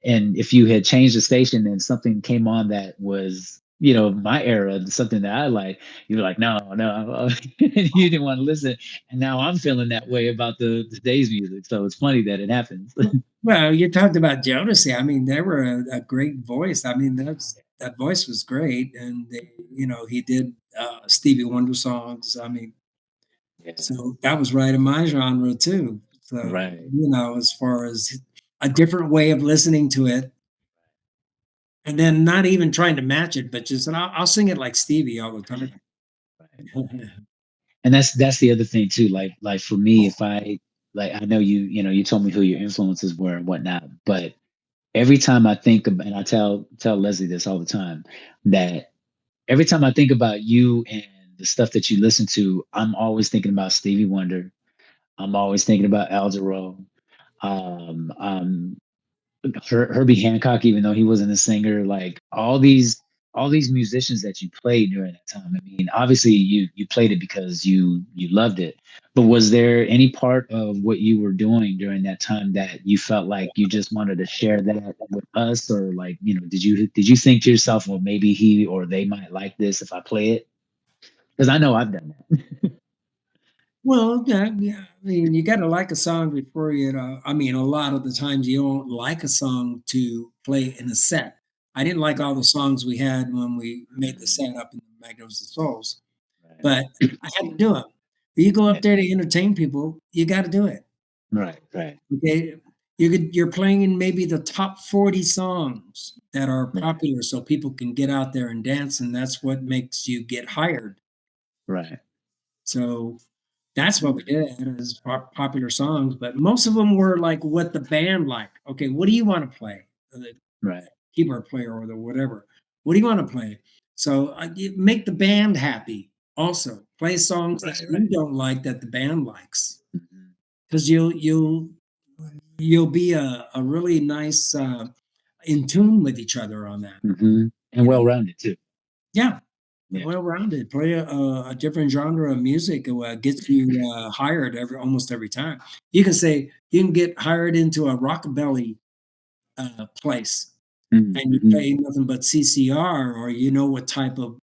and if you had changed the station and something came on that was, you know, my era, something that I like, you were like, no, no, you didn't want to listen. And now I'm feeling that way about the today's music. So it's funny that it happens. Well, you talked about Jodeci. I mean, they were a great voice. I mean, that voice was great, and he did Stevie Wonder songs. I mean, Yeah, so that was right in my genre too. So right, as far as a different way of listening to it, and then not even trying to match it, but just and I'll sing it like Stevie all the time. right. And that's the other thing too. Like for me, if I like, I know you know, you told me who your influences were and whatnot, but every time I think about, and I tell Leslie this all the time, that every time I think about you and the stuff that you listen to, I'm always thinking about Stevie Wonder. I'm always thinking about Al Jarreau. Um, um, Herbie Hancock, even though he wasn't a singer, like all these musicians that you played during that time. I mean, obviously you played it because you loved it, but was there any part of what you were doing during that time that you felt like you just wanted to share that with us, or like, you know, did you think to yourself, well, maybe he or they might like this if I play it? Because I know I've done that. Well, yeah, yeah. I mean, you got to like a song before you. I mean, a lot of the times you don't like a song to play in a set. I didn't like all the songs we had when we made the Mhm. set up in the Magnificent Souls, Right. but I had to do it. You go Yeah. up there to entertain people, you got to do it. Right. Right. Okay, you're playing in maybe the top 40 songs that are Right. popular, so people can get out there and dance, and that's what makes you get hired. Right. So that's what we Mhm. did as popular songs, but most of them were like what the band liked. Okay, what do you want to play? The Right. keyboard player or the whatever. What do you want to play? So you make the band happy. Also, play songs that Right. you Right. don't like that the band likes, Mhm. because you'll be a really nice in tune with each other on that. And You well know, rounded too. yeah, Yeah. well-rounded. Play a different genre of music gets you hired almost every time. You can say you can get hired into a rockabilly place, and you Mm-hmm. play nothing but CCR, or you know what type of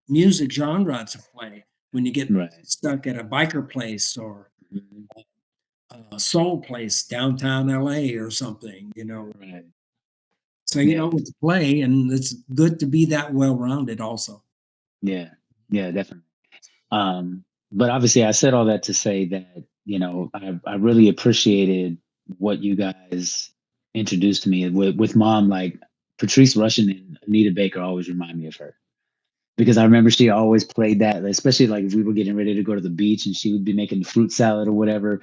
music genre to play when you get Right. stuck at a biker place or Mhm. a soul place downtown LA or something. Right. So you Yeah. know what to play, and it's good to be that well-rounded also. Yeah. Yeah. Definitely. Um, but obviously, I said all that to say that, you know, I really appreciated what you guys introduced to me with mom. Like Patrice Rushen and Anita Baker always remind me of her, because I remember she always played that, especially like if we were getting ready to go to the beach and she would be making the fruit salad or whatever.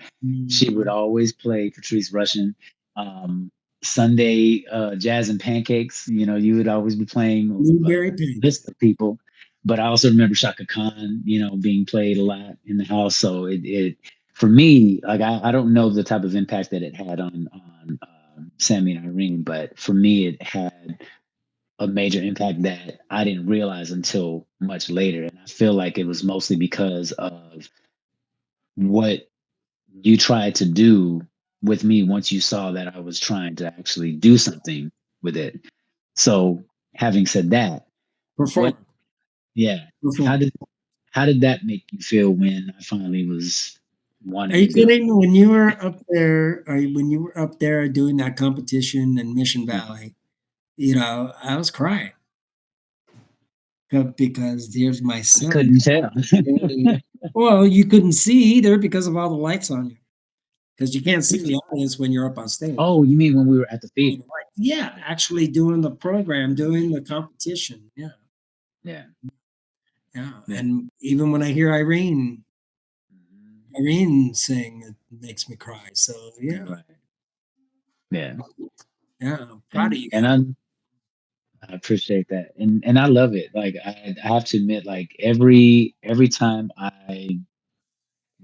She would Mm, always play Patrice Rushen. Um, Sunday jazz and pancakes. You know, you would always be playing Blueberry a list pancake. of people. But I also remember Shaka Khan, you know, being played a lot in the house. So it for me, like I don't know the type of impact that it had on Sammy and Irene, but for me, it had a major impact that I didn't realize until much later. And I feel like it was mostly because of what you tried to do with me once you saw that I was trying to actually do something with it. So, having said that, what, Perform, yeah, how perform. did how did that make you feel when I finally was Are wanting to you do it? kidding? When you were up there, when you were up there doing that competition in Mission Mhm. Valley, I was crying because there's my I son. couldn't tell. Well, you couldn't see either because of all the lights on you, because you can't see the audience when you're up on stage. Oh, you mean when we were at the All theater? the lights. Yeah, actually doing the program, doing the competition. Yeah, Yeah, yeah. yeah. And even when I hear Mhm. Irene sing, it makes me cry. So yeah, Right. Yeah. yeah. I'm proud of you And guys. I appreciate that, and I love it. Like I have to admit, like every time I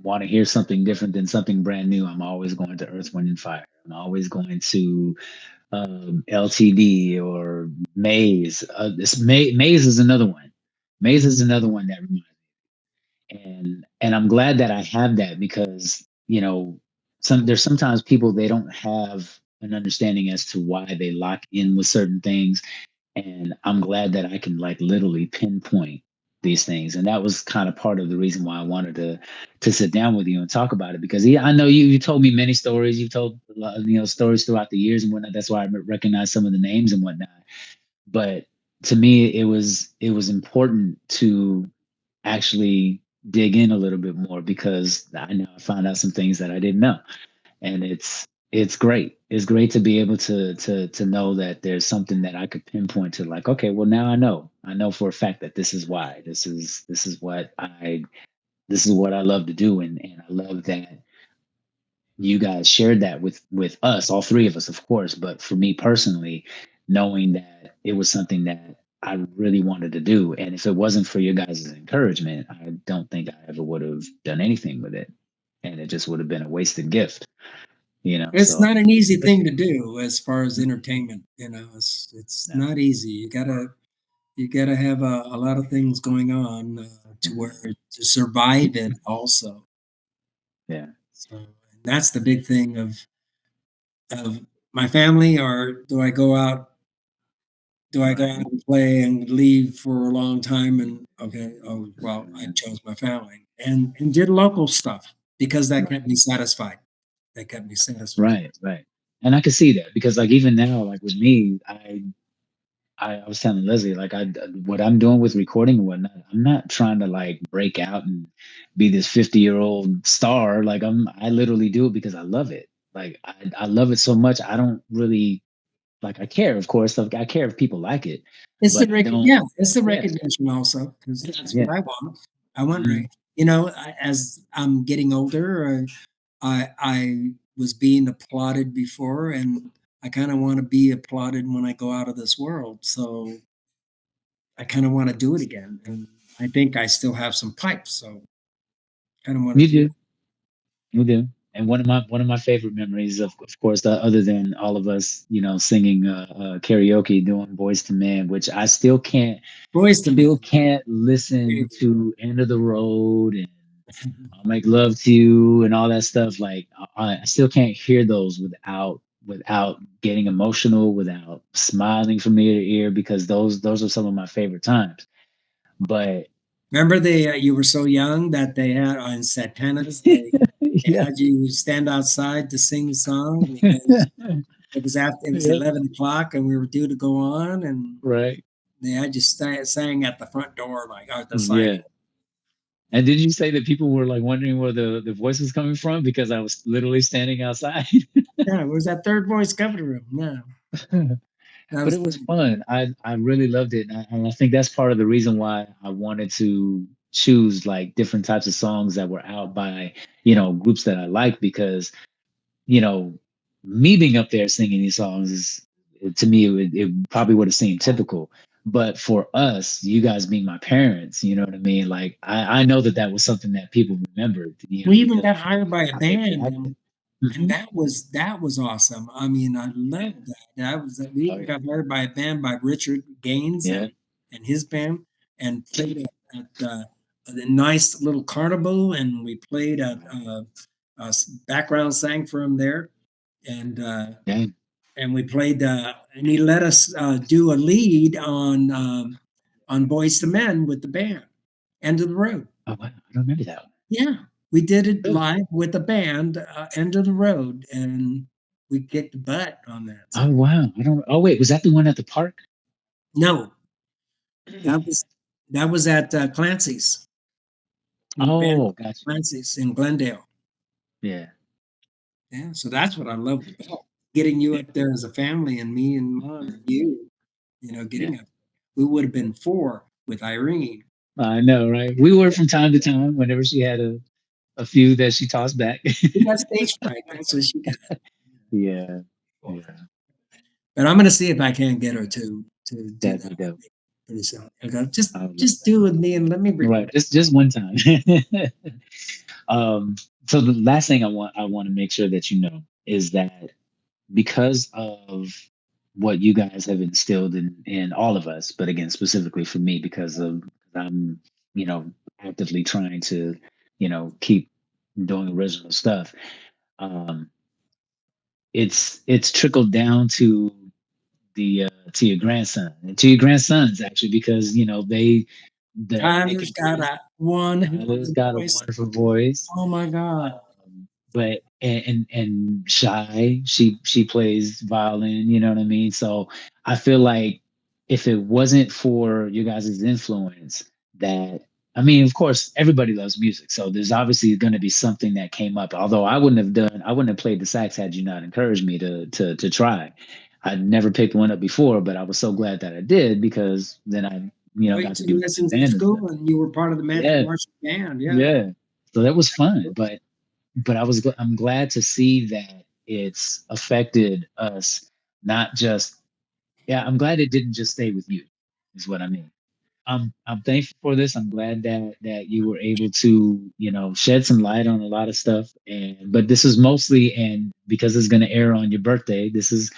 want to hear something different than something brand new, I'm always going to Earth, Wind, and Fire. I'm always going to LTD or Maze. Maze is another one. Maze is another one that reminds me, and I'm glad that I have that, because you know there's sometimes people, they don't have an understanding as to why they lock in with certain things. And I'm glad that I can like literally pinpoint these things. And that was kind of part of the reason why I wanted to sit down with you and talk about it, because yeah, I know you told me many stories. You told a lot of, stories throughout the years and whatnot. That's why I recognize some of the names and whatnot. But to me, it was important to actually dig in a little bit more, because I know I found out some things that I didn't know. And it's great. It's great to be able to know that there's something that I could pinpoint to, like, okay, well, now I know. I know for a fact that this is why. This is what I love to do. And I love that you guys shared that with us, all three of us, of course. But for me personally, knowing that it was something that I really wanted to do, and if it wasn't for your guys' encouragement, I don't think I ever would have done anything with it, and it just would have been a wasted gift, It's So not an easy thing to do as far as entertainment. It's no, not easy. You gotta have a lot of things going on to where mhm, to survive it also. yeah, So and that's the big thing of my family, or do I go out right, and play and leave for a long time and okay, oh well, I mhm, chose my family and did local stuff because that kept right, me satisfied. That kept me satisfied. right. And I can see that, because like even now, like with me, I was telling Leslie, like what I'm doing with recording and whatnot, I'm not trying to like break out and be this 50-year-old star. Like I literally do it because I love it. Like I love it so much. I don't really like, I care, of course. Like I care if people like it, but I don't. It's the Yeah, recognition also because that's what yeah, I want. I want mhm, as I'm getting older, I was being applauded before, and I kind of want to be applauded when I go out of this world. So I kind of want to do it again, and I think I still have some pipes, so kind of want you to do do, you do. And one of my favorite memories, of course, other than all of us, singing karaoke, doing Boys to Men, which I Boys to still Men. can't listen to End of the Road and I'll Make Love to You and all that stuff. Like I still can't hear those without getting emotional, without smiling from ear to ear, because those are some of my favorite times. But Remember you were so young that they had on Satanas, they yeah, had you stand outside to sing the song because it was yeah, 11 o'clock and we were due to go on, and right, they had you sang at the front door like the yeah. signing. And did you say that people were like wondering where the voice was coming from, because I was literally standing outside? Yeah, it was that third voice coming room. Yeah, that But was it was fun. fun. I really loved it, and I think that's part of the reason why I wanted to choose like different types of songs that were out by groups that I like, because you know me being up there singing these songs to me it probably would have seemed typical, but for us, you guys being my parents, you know what I mean. Like I know that was something that people remembered, We even because got hired by a how they band, reacted. and Hmm. that was awesome. I mean, I Yeah. loved that. We Oh even yeah. got hired by a band by Richard Gaines Yeah. and his band, and played at a nice little carnival, and we played at background sang for him there, and uh, Yeah. and we played and he let us do a lead on Boys to Men with the band, End of the Road. Oh wow, I don't remember that one. Yeah, we did it Really? live with the band, End of the Road, and we kicked butt on that. So Oh wow, I don't. Oh wait, was that the one at the park? no, that was at Clancy's, in the band Oh, gotcha. Clancy's in Glendale. Yeah. Yeah, so that's what I loved about getting you Yeah. up there as a family, and me and mom and you, Yeah. getting up. We would have been four with Irene. I know, right? We were from time to time whenever she had a few that she tossed back. We got stage fright. That's what she got. Yeah. Yeah. But I'm gonna see if I can get her to do That'd that be with dope. me pretty soon. I go, just I would love just do it with me and let me Right. record it. Just one time. um, so the last thing I want to make sure that you know is that, because of what you guys have instilled in all of us, but again, specifically for me, because of I'm, actively trying to, keep doing original stuff. Um, it's trickled down to your grandson and to your grandsons actually, because they Tyler's can got play. a one hell of Tyler's a got a voice. wonderful voice. Oh my God. But and Shy, she plays violin, you know what I mean? So I feel like if it wasn't for you guys' influence, that I mean, of course, everybody loves music, so there's obviously going to be something that came up. Although I wouldn't have played the sax had you not encouraged me to try. I'd never picked one up before, but I was so glad that I did, because then I Wait got to two do lessons in band and stuff. school, and you were part of the Yeah, marching band. Yeah. yeah. So that was fun, but I'm glad to see that it's affected us, not just yeah, I'm glad it didn't just stay with you, is what I mean. I'm thankful for this. I'm glad that you were able to, shed some light on a lot of stuff. And but this is mostly, and because it's gonna air on your birthday, this is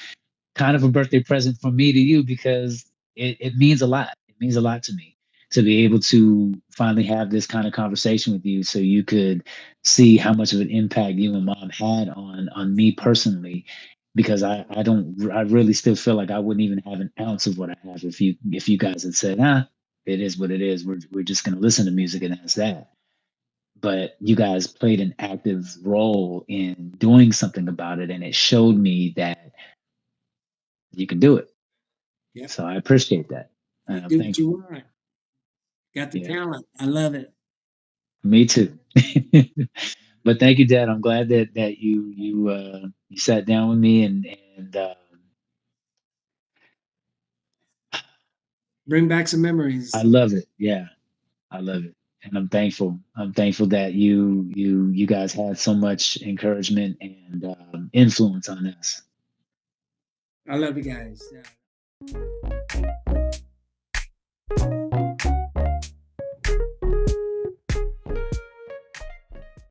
kind of a birthday present from me to you, because it means a lot. It means a lot to me to be able to finally have this kind of conversation with you, so you could see how much of an impact you and mom had on me personally. Because I really still feel like I wouldn't even have an ounce of what I have if you guys had said, it is what it is. We're just gonna listen to music and that's that. But you guys played an active role in doing something about it, and it showed me that you can do it. Yep. So I appreciate that, You and I'm do what you thankful. want. Got the Yeah, talent. I love it. me too. But thank you, Dad. I'm glad that you sat down with me, and Bring back some I memories. love it. Yeah, I love it, and I'm thankful. I'm thankful that you guys had so much encouragement and influence on us. I love you guys.